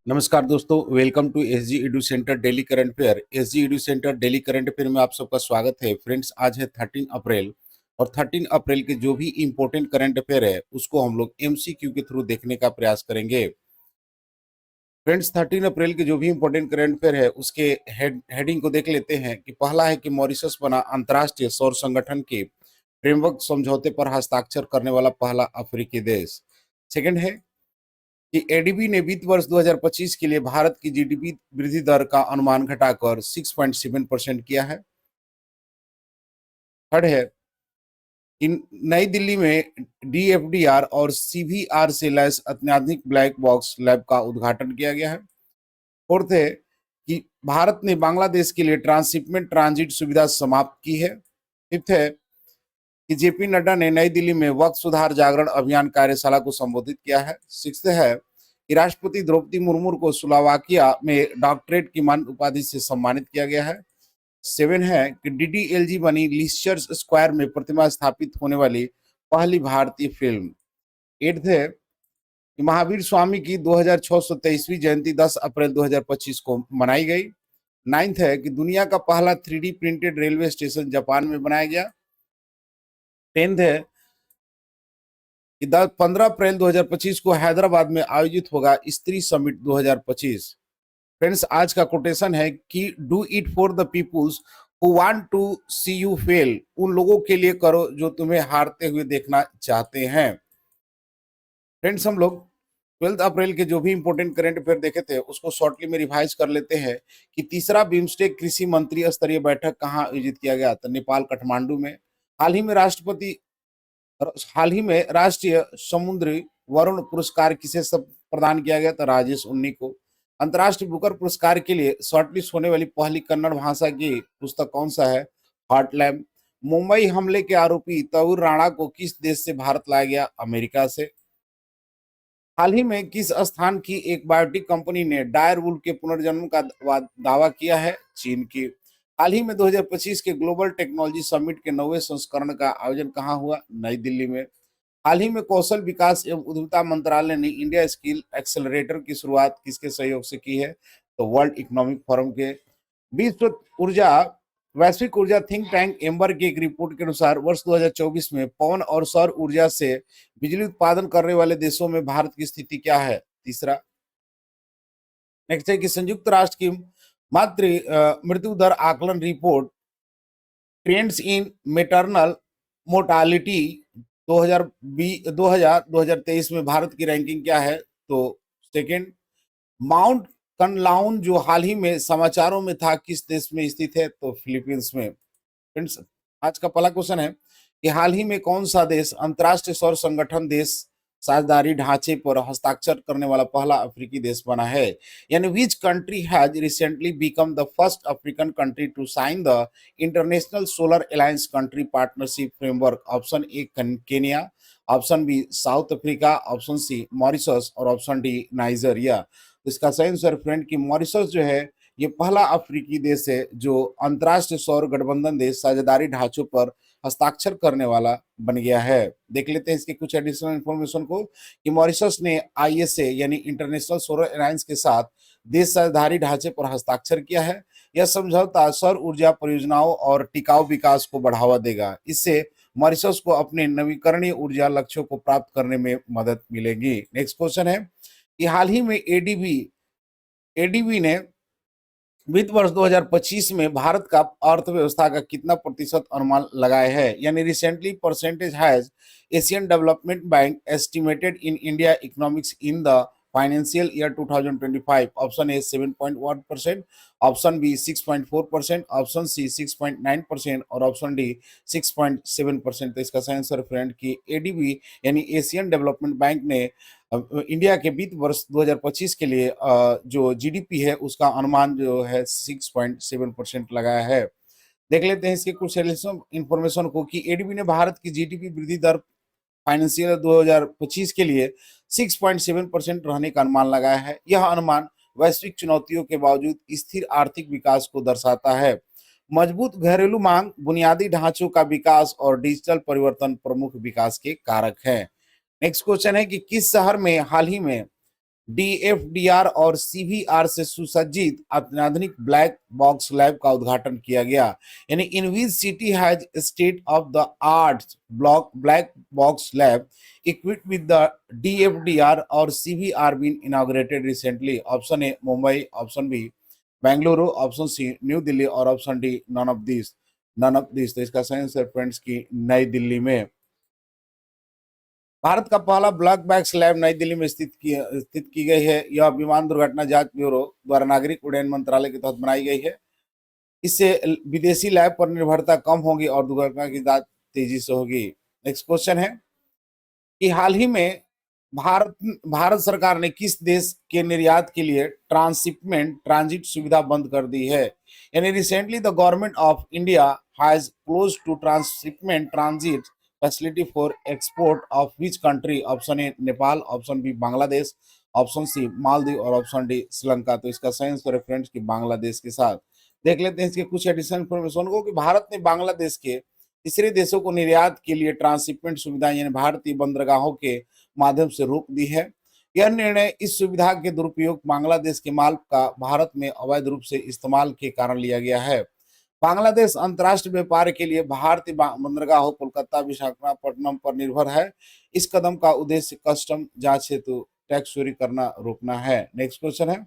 नमस्कार दोस्तों, welcome to SG edu centre daily current affair. SG edu centre daily current affair में आप सबका स्वागत है। फ्रेंड्स, आज है 13 अप्रैल और 13 अप्रैल के जो भी इंपॉर्टेंट करंट अफेयर है उसको हम लोग एमसीक्यू के थ्रू देखने का प्रयास करेंगे। फ्रेंड्स, 13 अप्रैल के जो भी इंपॉर्टेंट करंट अफेयर है उसके हेडिंग को देख लेते हैं कि पहला है कि मॉरिशस बना अंतर्राष्ट्रीय सौर संगठन के फ्रेमवर्क समझौते पर हस्ताक्षर करने वाला पहला अफ्रीकी देश। सेकंड है कि एडीबी ने वित्त वर्ष 2025 के लिए भारत की जीडीपी वृद्धि दर का अनुमान घटाकर 6.7% किया है। थर्ड है इन नई दिल्ली में डीएफडीआर और सीवीआर से लैस अत्याधुनिक ब्लैक बॉक्स लैब का उद्घाटन किया गया है। फोर्थ है कि भारत ने बांग्लादेश के लिए ट्रांसशिपमेंट ट्रांजिट सुविधा समाप्त की है। फिफ्थ है कि जेपी नड्डा ने नई दिल्ली में वक्त सुधार जागरण अभियान कार्यशाला को संबोधित किया है। सिक्स्थ है कि राष्ट्रपति द्रौपदी मुर्मू को स्लोवाकिया में डॉक्टरेट की मान उपाधि से सम्मानित किया गया है। सेवन है कि डीडीएलजी बनी लिस्चर्स स्क्वायर में प्रतिमा स्थापित होने वाली पहली भारतीय फिल्म। एट्थ है कि महावीर स्वामी की 2623वीं जयंती 10 अप्रैल 2025 को मनाई गई। नाइन्थ है कि दुनिया का पहला 3D printed railway station Japan में बनाया गया। टेंथ है कि 15 अप्रैल 2025 को हैदराबाद में आयोजित होगा स्त्री समिट 2025। फ्रेंड्स, आज का कोटेशन है कि do it for the peoples who want to see you fail. उन लोगों के लिए करो जो तुम्हें हारते हुए देखना चाहते हैं। फ्रेंड्स, हम लोग 12 अप्रैल के जो भी इंपॉर्टेंट करंट अफेयर देखे थे उसको शॉर्टली में रिवाइज कर लेते हैं कि तीसरा बिम्स्टेक कृषि मंत्री स्तरीय बैठक कहाँ आयोजित किया गया था? नेपाल काठमांडू में। हाल ही में राष्ट्रीय समुद्री वरुण पुरस्कार किसे सब प्रदान किया गया था? राजेश उन्नी को। अंतर्राष्ट्रीय बुकर पुरस्कार के लिए शॉर्टलिस्ट होने वाली पहली कन्नड़ भाषा की पुस्तक कौन सा है? हार्टलैंड। मुंबई हमले के आरोपी तऊर राणा को किस देश से भारत लाया गया? अमेरिका से। हाल ही में किस स्थान की एक बायोटेक कंपनी ने डायर वुल के पुनर्जन्म का दावा किया है? चीन की। हाल ही में 2025 के ग्लोबल टेक्नोलॉजी समिट के 9वें संस्करण का आयोजन कहाँ हुआ? नई दिल्ली में। हाल ही में कौशल विकास एवं उद्यमिता मंत्रालय ने इंडिया स्किल एक्सेलरेटर की शुरुआत किसके सहयोग से की है? तो वर्ल्ड इकोनॉमिक फोरम के। विश्व ऊर्जा वैश्विक ऊर्जा थिंक टैंक एम्बर की एक रिपोर्ट के अनुसार वर्ष 2024 में पवन और सौर ऊर्जा से बिजली उत्पादन करने वाले देशों में भारत की स्थिति क्या है? तीसरा। नेक्स्ट है कि संयुक्त राष्ट्र की मातृ मृत्यु दर आकलन report trends in maternal mortality 2023 में भारत की रैंकिंग क्या है? तो सेकेंड। माउंट कनलाउन जो हाल ही में समाचारों में था किस देश में स्थित है? तो फिलीपींस में। फ्रेंड्स, आज का पहला क्वेश्चन है कि हाल ही में कौन सा देश अंतर्राष्ट्रीय सौर संगठन देश साझेदारी ढांचे पर हस्ताक्षर करने वाला पहला अफ्रीकी देश बना है? यानी which country has recently become the first African country to sign the international solar alliance country partnership framework? Option A Kenya, option B South Africa, option C Mauritius और ऑप्शन डी नाइजीरिया। तो इसका सही answer friend की Mauritius जो है ये पहला अफ्रीकी देश है जो अंतर्राष्ट्रीय सौर गठबंधन देश साझेदारी ढांचों पर हस्ताक्षर करने वाला बन गया है। देख लेते हैं इसके कुछ एडिशनल इंफॉर्मेशन को कि मॉरिशस ने आईएसए यानी इंटरनेशनल सोलर अलायंस के साथ देश साझेदारी ढांचे पर हस्ताक्षर किया है। यह समझौता सौर ऊर्जा परियोजनाओं और टिकाऊ विकास को बढ़ावा देगा। इससे मॉरिशस को अपने नवीकरणीय ऊर्जा लक्ष्यों को प्राप्त करने में मदद मिलेगी। नेक्स्ट क्वेश्चन है कि हाल ही में एडीबी ने वित्त वर्ष 2025 में भारत का अर्थव्यवस्था का कितना प्रतिशत अनुमान लगाया है? यानी recently percentage has Asian Development Bank estimated in India economics in the financial year 2025? Option A 7.1%, option B 6.4%, option C 6.9% और ऑप्शन डी 6.7%। तो इसका सही आंसर फ्रेंड की एडीबी यानी एशियन डेवलपमेंट बैंक ने इंडिया के वित्त वर्ष 2025 के लिए जो जीडीपी है उसका अनुमान जो है 6.7% लगाया है। देख लेते हैं इसके कुछ इंफॉर्मेशन को कि एडीबी ने भारत की जीडीपी वृद्धि दर फाइनेंशियल 2025 के लिए 6.7% रहने का अनुमान लगाया है। यह अनुमान वैश्विक चुनौतियों के बावजूद स्थिर आर्थिक विकास को दर्शाता है। मजबूत घरेलू मांग, बुनियादी ढांचों का विकास और डिजिटल परिवर्तन प्रमुख विकास के कारक हैं। नेक्स्ट क्वेश्चन है कि किस शहर में हाल ही में डीएफडीआर और सीवीआर से सुसज्जित अत्याधुनिक ब्लैक बॉक्स लैब का उद्घाटन किया गया। यानी in which city has state of the art black box lab equipped with the DFDR or CVR been inaugurated recently. Option A Mumbai, option B Bengaluru, option C New Delhi और option D none of this. तो इसका सही answer friends की नई दिल्ली में। भारत का पहला black box lab नई दिल्ली में स्थित की गई है। यह विमान दुर्घटना जांच ब्यूरो द्वारा नागरिक उड्डयन मंत्रालय के तहत बनाई गई है। इससे विदेशी लैब पर निर्भरता कम होगी और दुर्घटना की जांच तेजी से होगी। नेक्स्ट क्वेश्चन है कि हाल ही में भारत भारत सरकार ने किस देश के निर्यात के लिए ट्रांसशिपमेंट ट्रांजिट सुविधा बंद कर दी है। यानी recently the government of India has close to transshipment transit facility for export of which country. Option A Nepal, option B Bangladesh, option C Maldives और ऑप्शन डी श्रीलंका। तो इसका सही आंसर है फ्रेंड्स की बांग्लादेश के साथ। देख लेते हैं इसके कुछ एडिशनल इन्फॉर्मेशन को कि भारत ने बांग्लादेश के तीसरे देशों को निर्यात के लिए ट्रांसशिपमेंट सुविधा यानी भारतीय बंदरगाहों के माध्यम से रोक दी है। यह निर्णय इस सुविधा के दुरुपयोग बांग्लादेश के माल का भारत में अवैध रूप से इस्तेमाल के कारण लिया गया है। बांग्लादेश अंतर्राष्ट्रीय व्यापार के लिए भारतीय बंदरगाहों कोलकाता विशाखापट्टनम पर निर्भर है। इस कदम का उद्देश्य कस्टम जांच हेतु टैक्स चोरी करना रोकना है। नेक्स्ट क्वेश्चन है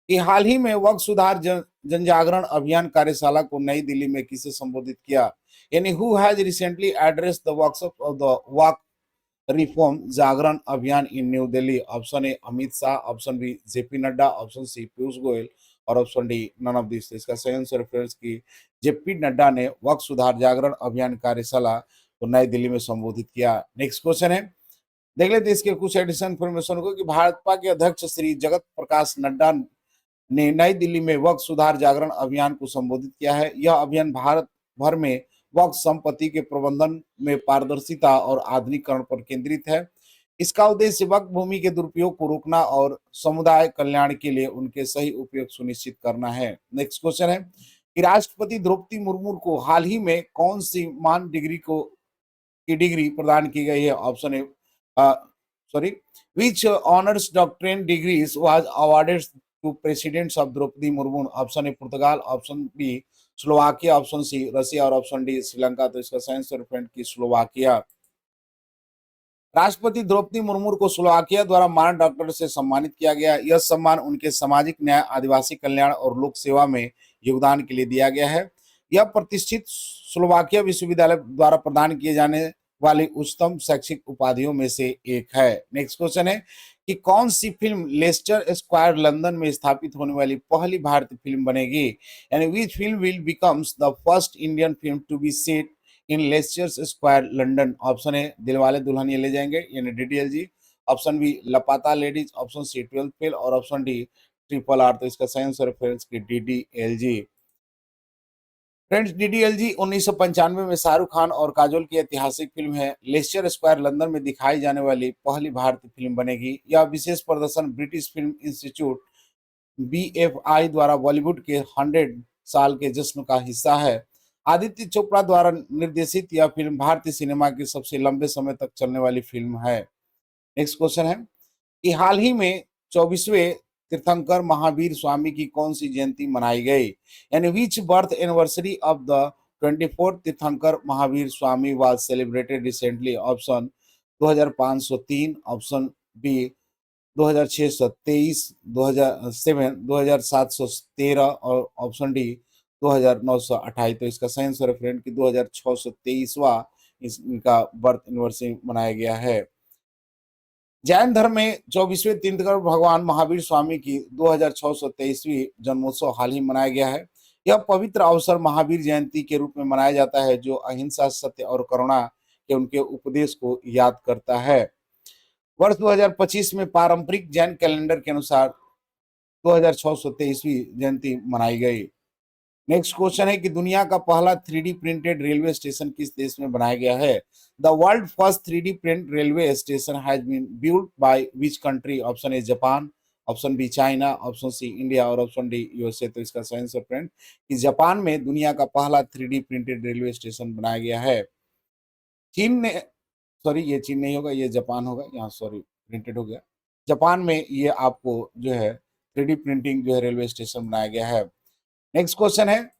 कि हाल ही में वक्फ सुधार जन जागरण अभियान कार्यशाला को नई दिल्ली में किसे संबोधित किया। यानी who has recently address the workshop of the Waqf reform Jagran Abhiyan in New Delhi. Option A Amit Shah, option B JP Nadda, option C Piyush Goyal और option D none of this. इसका सही आंसर फ्रेंड्स की जेपी नड्डा ने वक्फ सुधार जागरण अभियान कार्यशाला को नई दिल्ली में संबोधित किया। नेक्स्ट क्वेश्चन है, देख लेते हैं इसके कुछ एडिशनल इन्फॉर्मेशन को कि भाजपा के अध्यक्ष श्री जगत प्रकाश नड्डा ने नई दिल्ली में वक्फ सुधार जागरण अभियान को संबोधित किया है। यह अभियान भारत भर में वक्फ संपत्ति के प्रबंधन में पारदर्शिता और आधुनिकीकरण पर केंद्रित है। इसका उद्देश्य वक्फ भूमि के दुरुपयोग को रोकना और समुदाय कल्याण के लिए उनके सही उपयोग सुनिश्चित करना है। नेक्स्ट क्वेश्चन है कि राष्ट्रपति द्रौपदी मुर्मू को हाल ही में कौन सी मान डिग्री प्रदान की गई है। Option A sorry which honours doctorate degrees was awarded to presidents of Draupadi Murmu. Option A Portugal, option B Slovakia, option C Russia और ऑप्शन डी श्रीलंका। तो इसका सही आंसर फ्रेंड की स्लोवाकिया। राष्ट्रपति द्रौपदी मुर्मू को स्लोवाकिया द्वारा मानद डॉक्टर से सम्मानित किया गया। यह सम्मान उनके सामाजिक न्याय, आदिवासी कल्याण और लोक सेवा में योगदान के लिए दिया गया है। यह प्रतिष्ठित स्लोवाकिया विश्वविद्यालय द्वारा प्रदान किए जाने वाली उच्चतम शैक्षिक उपाधियों में से एक है। नेक्स्ट क्वेश्चन है कि कौन सी फिल्म लेस्टर स्क्वायर लंदन में स्थापित होने वाली पहली भारतीय फिल्म बनेगी। यानी which film will becomes the first Indian film to be set in Leicester Square London. Option A Dilwale Dulhania Le Jayenge यानी DDLJ, option B Laapataa Ladies, option C 12th fail और ऑप्शन डी ट्रिपल आर। तो इसका सही आंसर फ्रेंड्स की DDLJ. Friends DDLJ 1995 में शाहरुख खान और काजोल की ऐतिहासिक फिल्म है। लेस्टर स्क्वायर लंदन में दिखाई जाने वाली पहली भारतीय फिल्म बनेगी। यह विशेष प्रदर्शन ब्रिटिश फिल्म इंस्टीट्यूट बीएफआई द्वारा बॉलीवुड के 100 साल के जश्न का हिस्सा है। आदित्य चोपड़ा द्वारा निर्देशित यह फिल्म भारतीय सिनेमा की सबसे लंबे समय तक चलने वाली फिल्म है। नेक्स्ट क्वेश्चन है कि हाल ही में 24वें तीर्थंकर महावीर स्वामी की कौन सी जयंती मनाई गई। यानी which birth anniversary of the 24th Tirthankar Mahavir Swami was celebrated recently. Option 2503, option B 2623, 2007, 2713 और ऑप्शन डी 2928। तो इसका सही आंसर है फ्रेंड की 2623वां इनका बर्थ एनिवर्सरी मनाया गया है। जैन धर्म में 24वें तीर्थंकर भगवान महावीर स्वामी की 2623वीं जन्मोत्सव हाल ही मनाया गया है। यह पवित्र अवसर महावीर जयंती के रूप में मनाया जाता है जो अहिंसा, सत्य और करुणा के उनके उपदेश को याद करता है। वर्ष 2025 में पारंपरिक जैन कैलेंडर के अनुसार 2623वीं जयंती मनाई गई। नेक्स्ट क्वेश्चन है कि दुनिया का पहला 3D प्रिंटेड रेलवे स्टेशन किस देश में बनाया गया है। The world first 3D print railway station has been built by which country. Option A Japan, option B China, option C India और ऑप्शन डी यूएसए। तो इसका सही आंसर फ्रेंड कि जापान में दुनिया का पहला 3D प्रिंटेड रेलवे स्टेशन बनाया गया है। चीन ने, सॉरी ये चीन नहीं होगा, ये जापान होगा, यहाँ सॉरी प्रिंटेड हो गया। जापान में ये आपको जो है 3D प्रिंटिंग जो है रेलवे स्टेशन बनाया गया है। नेक्स्ट क्वेश्चन है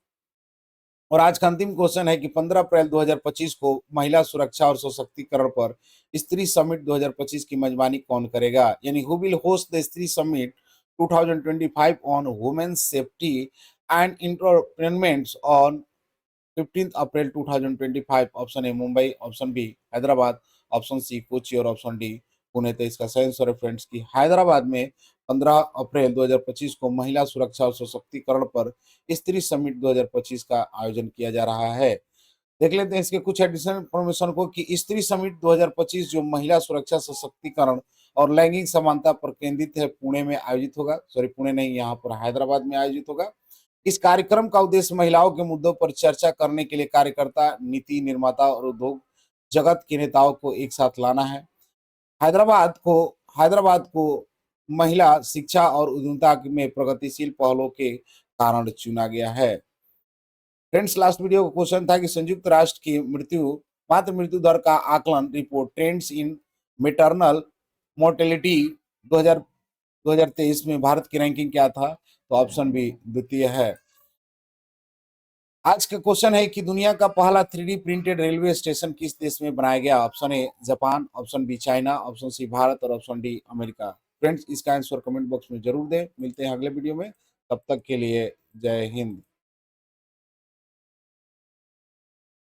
और आज का अंतिम क्वेश्चन है कि 15 अप्रैल 2025 को महिला सुरक्षा और सशक्तिकरण पर स्त्री समिट 2025 की मेजबानी कौन करेगा? यानी who will host the Stree summit 2025 on women's safety and entrepreneurment on 15 April 2025। Option A Mumbai, option B Hyderabad, option C Kochi और ऑप्शन डी पुणे। तो इसका सही आंसर है फ्रेंड्स की हैदराबाद में 15 अप्रैल 2025 को महिला सुरक्षा और सशक्तिकरण पर स्त्री समिट 2025 का आयोजन किया जा रहा है। देख लेते हैं इसके कुछ एडिशनल इन्फॉर्मेशन को कि स्त्री समिट 2025 जो महिला सुरक्षा सशक्तिकरण और लैंगिक समानता पर केंद्रित है पुणे में आयोजित होगा। सॉरी पुणे नहीं, यहाँ पर हैदराबाद में आयोजित होगा। इस कार्यक्रम का उद्देश्य महिलाओं के मुद्दों पर चर्चा करने के लिए कार्यकर्ता, नीति निर्माता और उद्योग जगत के नेताओं को एक साथ लाना है। हैदराबाद को महिला शिक्षा और उद्यमिता में प्रगतिशील पहलों के कारण चुना गया है। फ्रेंड्स, लास्ट वीडियो का क्वेश्चन था कि संयुक्त राष्ट्र की मातृ मृत्यु दर का आकलन report trends in maternal mortality 2023 में भारत की रैंकिंग क्या था? तो ऑप्शन बी द्वितीय है। आज का क्वेश्चन है कि दुनिया का पहला 3D प्रिंटेड रेलवे स्टेशन किस देश में बनाया गया? Option A Japan, option B China, option C Bharat और ऑप्शन डी अमेरिका। फ्रेंड्स, इसका आंसर कमेंट बॉक्स में जरूर दें। मिलते हैं अगले वीडियो में, तब तक के लिए जय हिंद।